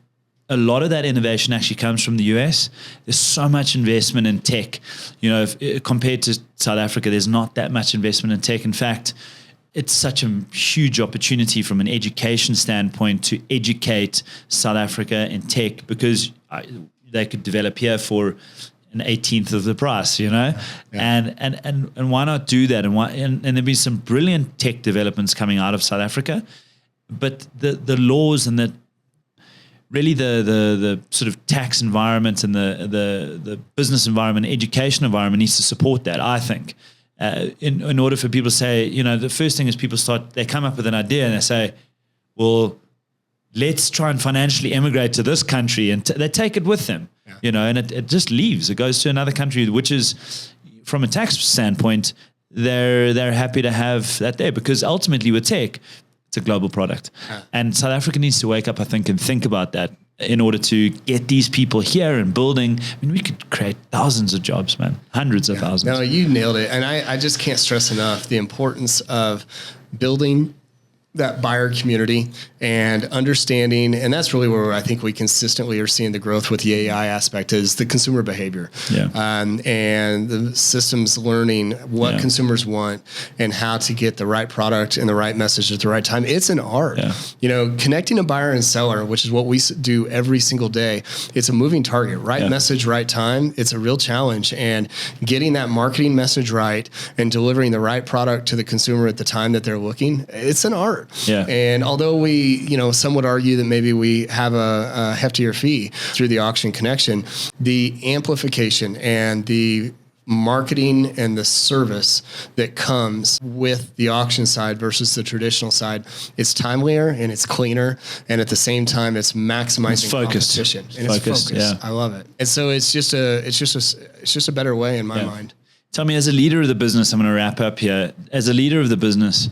a lot of that innovation actually comes from the US. There's so much investment in tech. Compared to South Africa, there's not that much investment in tech. In fact, it's such a huge opportunity from an education standpoint to educate South Africa in tech, because they could develop here for an 18th of the price, and why not do that? And there've been some brilliant tech developments coming out of South Africa, but the laws and the sort of tax environment and the business environment, education environment needs to support that, I think. In order for people to say, the first thing is they come up with an idea and they say, well, let's try and financially emigrate to this country, and they take it with them, and it just leaves. It goes to another country, which is, from a tax standpoint, they're happy to have that there, because ultimately with tech, it's a global product. And South Africa needs to wake up, I think, and think about that in order to get these people here and building. I mean, we could create thousands of jobs, man, hundreds of thousands. No, you nailed it. And I just can't stress enough the importance of building that buyer community and understanding, and that's really where I think we consistently are seeing the growth with the AI aspect, is the consumer behavior, and the systems learning what consumers want and how to get the right product and the right message at the right time. It's an art, connecting a buyer and seller, which is what we do every single day. It's a moving target, right message, right time. It's a real challenge, and getting that marketing message right and delivering the right product to the consumer at the time that they're looking, it's an art. Yeah. And although we, some would argue that maybe we have a heftier fee through the auction connection, the amplification and the marketing and the service that comes with the auction side versus the traditional side, it's timelier and it's cleaner, and at the same time it's maximizing competition. And it's focused. Yeah. I love it. And so it's just a better way in my mind. Tell me, as a leader of the business, I'm going to wrap up here. As a leader of the business,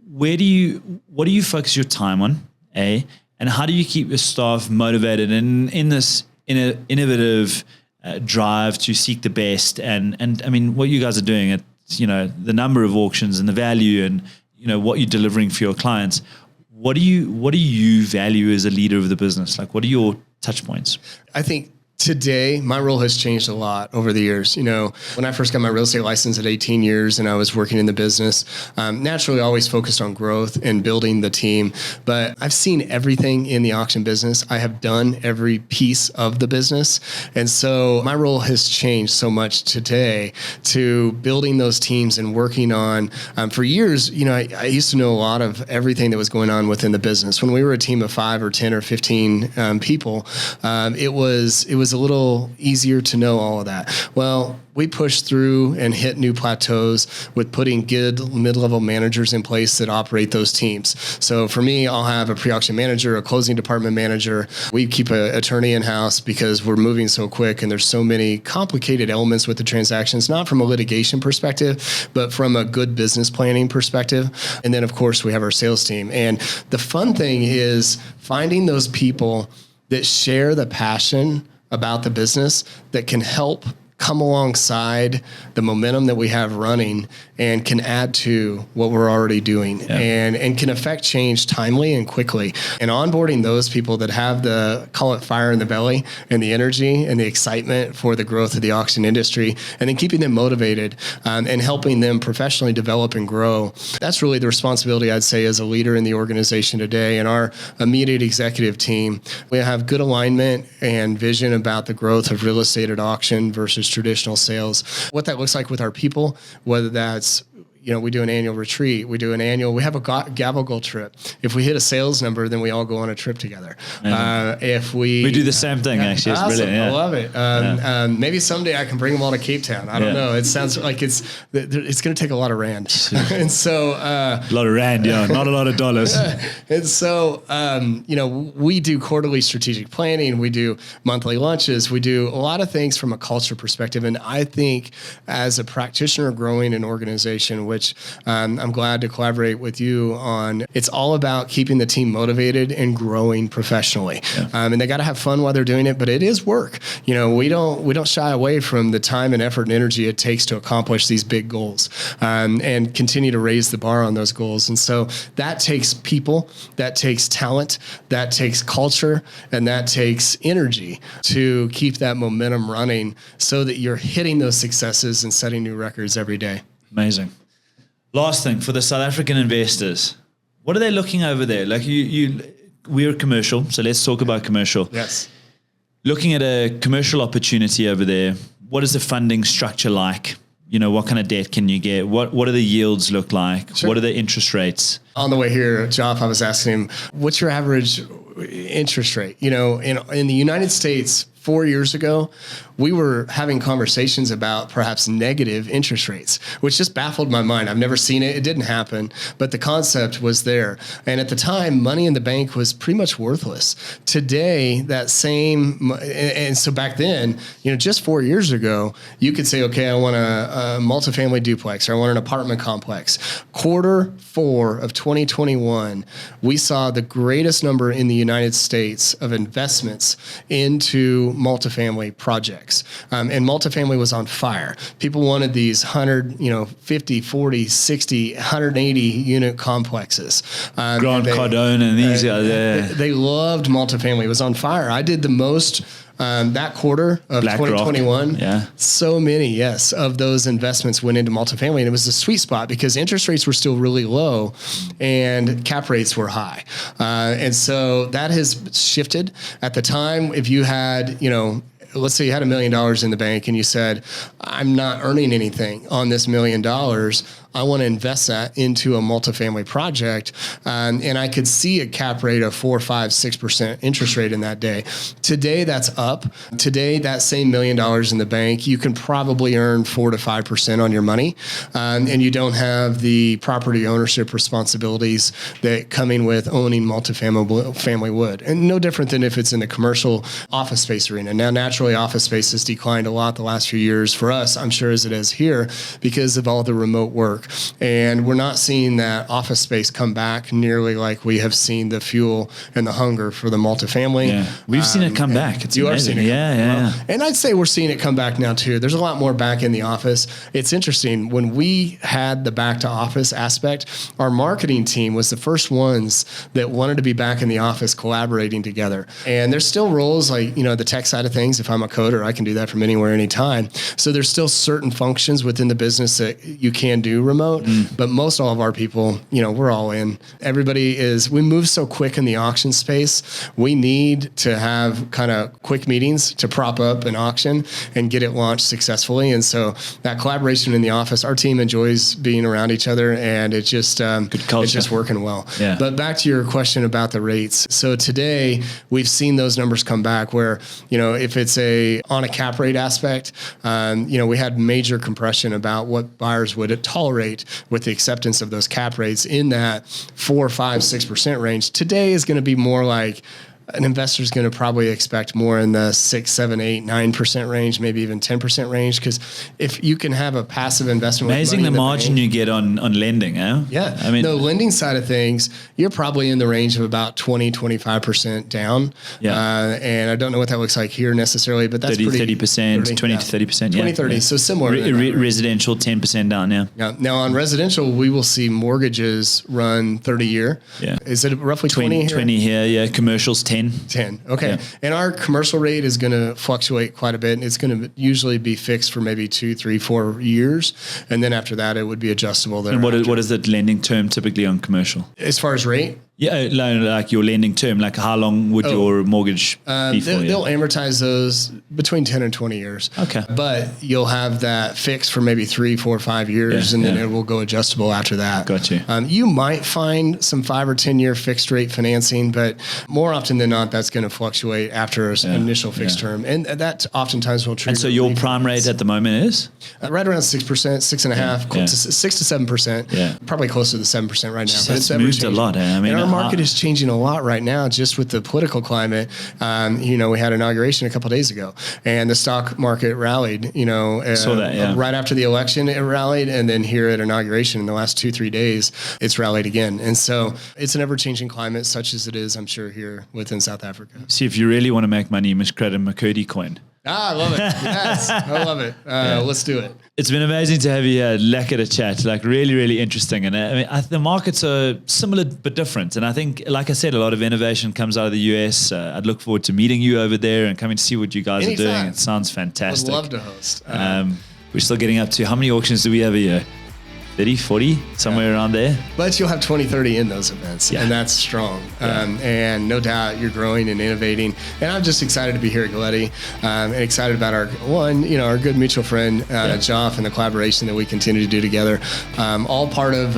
what do you focus your time on, A, and how do you keep your staff motivated and in this innovative drive to seek the best? And I mean, what you guys are doing at, the number of auctions and the value and, what you're delivering for your clients. What do you value as a leader of the business? Like, what are your touch points? I think today, my role has changed a lot over the years. When I first got my real estate license at 18 years and I was working in the business, naturally always focused on growth and building the team. But I've seen everything in the auction business. I have done every piece of the business. And so my role has changed so much today to building those teams and working on, for years, I used to know a lot of everything that was going on within the business. When we were a team of 5 or 10 or 15 people, it was a little easier to know all of that. Well, we pushed through and hit new plateaus with putting good mid-level managers in place that operate those teams. So for me, I'll have a pre-auction manager, a closing department manager. We keep an attorney in-house because we're moving so quick and there's so many complicated elements with the transactions, not from a litigation perspective, but from a good business planning perspective. And then, of course, we have our sales team. And the fun thing is finding those people that share the passion about the business that can help come alongside the momentum that we have running and can add to what we're already doing and can affect change timely and quickly. And onboarding those people that have the, call it fire in the belly and the energy and the excitement for the growth of the auction industry, and then keeping them motivated and helping them professionally develop and grow. That's really the responsibility, I'd say, as a leader in the organization today. And our immediate executive team, we have good alignment and vision about the growth of real estate at auction versus traditional sales. What that looks like with our people, whether that's, we do an annual retreat, we have a gavel goal trip. If we hit a sales number, then we all go on a trip together. If we do the same thing, actually. It's awesome. Brilliant. Yeah. I love it. Maybe someday I can bring them all to Cape Town. I don't know. It sounds like it's going to take a lot of rand. And so, a lot of rand, not a lot of dollars. And so, we do quarterly strategic planning. We do monthly lunches. We do a lot of things from a culture perspective. And I think as a practitioner growing an organization, which I'm glad to collaborate with you on. It's all about keeping the team motivated and growing professionally. And they got to have fun while they're doing it, but it is work. We don't shy away from the time and effort and energy it takes to accomplish these big goals and continue to raise the bar on those goals. And so that takes people, that takes talent, that takes culture, and that takes energy to keep that momentum running so that you're hitting those successes and setting new records every day. Amazing. Last thing for the South African investors, what are they looking over there? Like we're commercial, so let's talk about commercial. Yes. Looking at a commercial opportunity over there, what is the funding structure like? What kind of debt can you get? What do the yields look like? Sure. What are the interest rates? On the way here, Joff, I was asking him, what's your average interest rate? You know, in the United States, 4 years ago, we were having conversations about perhaps negative interest rates, which just baffled my mind. I've never seen it. It didn't happen, but the concept was there. And at the time, money in the bank was pretty much worthless. Today, that same, and so back then, you know, just 4 years ago, you could say, okay, I want a multifamily duplex, or I want an apartment complex. Q4 of 2021, we saw the greatest number in the United States of investments into multifamily projects. And multifamily was on fire. People wanted these 100, 50, 40, 60, 180 unit complexes. Grant Cardone and these guys. They loved multifamily. It was on fire. I did the most that quarter of Black 2021. Yeah. So many, yes, of those investments went into multifamily. And it was a sweet spot because interest rates were still really low and cap rates were high. And so that has shifted. At the time, if you had, let's say you had $1 million in the bank and you said, I'm not earning anything on this $1 million. I want to invest that into a multifamily project. And I could see a cap rate of 4, 5, 6% interest rate in that day. Today, that's up. Today, that same $1 million in the bank, you can probably earn 4 to 5% on your money. And you don't have the property ownership responsibilities that coming with owning multifamily would. And no different than if it's in the commercial office space arena. Now, naturally, office space has declined a lot the last few years for us, I'm sure as it is here, because of all the remote work. And we're not seeing that office space come back nearly like we have seen the fuel and the hunger for the multifamily. Yeah. We've seen it come back. It's you amazing. Are seeing it yeah. And I'd say we're seeing it come back now too. There's a lot more back in the office. It's interesting. When we had the back to office aspect, our marketing team was the first ones that wanted to be back in the office collaborating together. And there's still roles like, the tech side of things. If I'm a coder, I can do that from anywhere, anytime. So there's still certain functions within the business that you can do remote, but most all of our people, we're all in. We move so quick in the auction space. We need to have kind of quick meetings to prop up an auction and get it launched successfully. And so that collaboration in the office, our team enjoys being around each other, and it's just, it's just working well. Yeah. But back to your question about the rates. So today we've seen those numbers come back where, if it's on a cap rate aspect, we had major compression about what buyers would tolerate with the acceptance of those cap rates in that 4, 5, 6% range. Today is going to be more like an investor is going to probably expect more in the 6, 7, 8, 9% range, maybe even 10% range. Because if you can have a passive investment, amazing the margin you get on lending, eh? Yeah. I mean, the lending side of things, you're probably in the range of about 20, 25% down. Yeah. And I don't know what that looks like here necessarily, but that's 30%, 20 to 30%. 20, 30. So similar. Residential, 10% down, yeah. Now on residential, we will see mortgages run 30-year. Yeah. Is it roughly 20 here? 20 here, yeah. Commercials, 10. 10. Okay. Yeah. And our commercial rate is going to fluctuate quite a bit. And it's going to usually be fixed for maybe 2, 3, 4 years. And then after that, it would be adjustable. And what is the lending term typically on commercial? As far as rate? Yeah, like your lending term, like how long would your mortgage be for? They'll amortize those between 10 and 20 years. Okay. But you'll have that fixed for maybe 3, 4, 5 years, and then it will go adjustable after that. Got you. You might find some 5 or 10 year fixed rate financing, but more often than not, that's going to fluctuate after an initial fixed term. And that oftentimes will trigger. And so your prime rate at the moment is? Right around 6%, 6.5%, 6 to 7%. Yeah. Probably closer to the 7% right now. But it's moved a lot. I mean, our market is changing a lot right now, just with the political climate. We had inauguration a couple of days ago, and the stock market rallied. Saw that, right after the election, it rallied, and then here at inauguration, in the last 2-3 days, it's rallied again. And so it's an ever-changing climate, such as it is, I'm sure, here within South Africa. See, if you really want to make money, you must create a McCurdy coin. I love it. Yes, I love it. Let's do it. It's been amazing to have you here, lekker to chat, really, really interesting. And the markets are similar but different. And I think, like I said, a lot of innovation comes out of the US. I'd look forward to meeting you over there and coming to see what you guys are doing. It sounds fantastic. I'd love to host. We're still getting up to, how many auctions do we have a year? 30, 40, somewhere around there. But you'll have 20, 30 in those events, and that's strong. And no doubt you're growing and innovating. And I'm just excited to be here at Galletti, and excited about our good mutual friend, Joff, and the collaboration that we continue to do together. All part of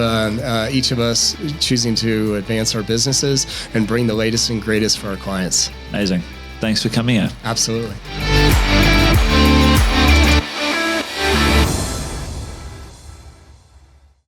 each of us choosing to advance our businesses and bring the latest and greatest for our clients. Amazing. Thanks for coming in. Absolutely.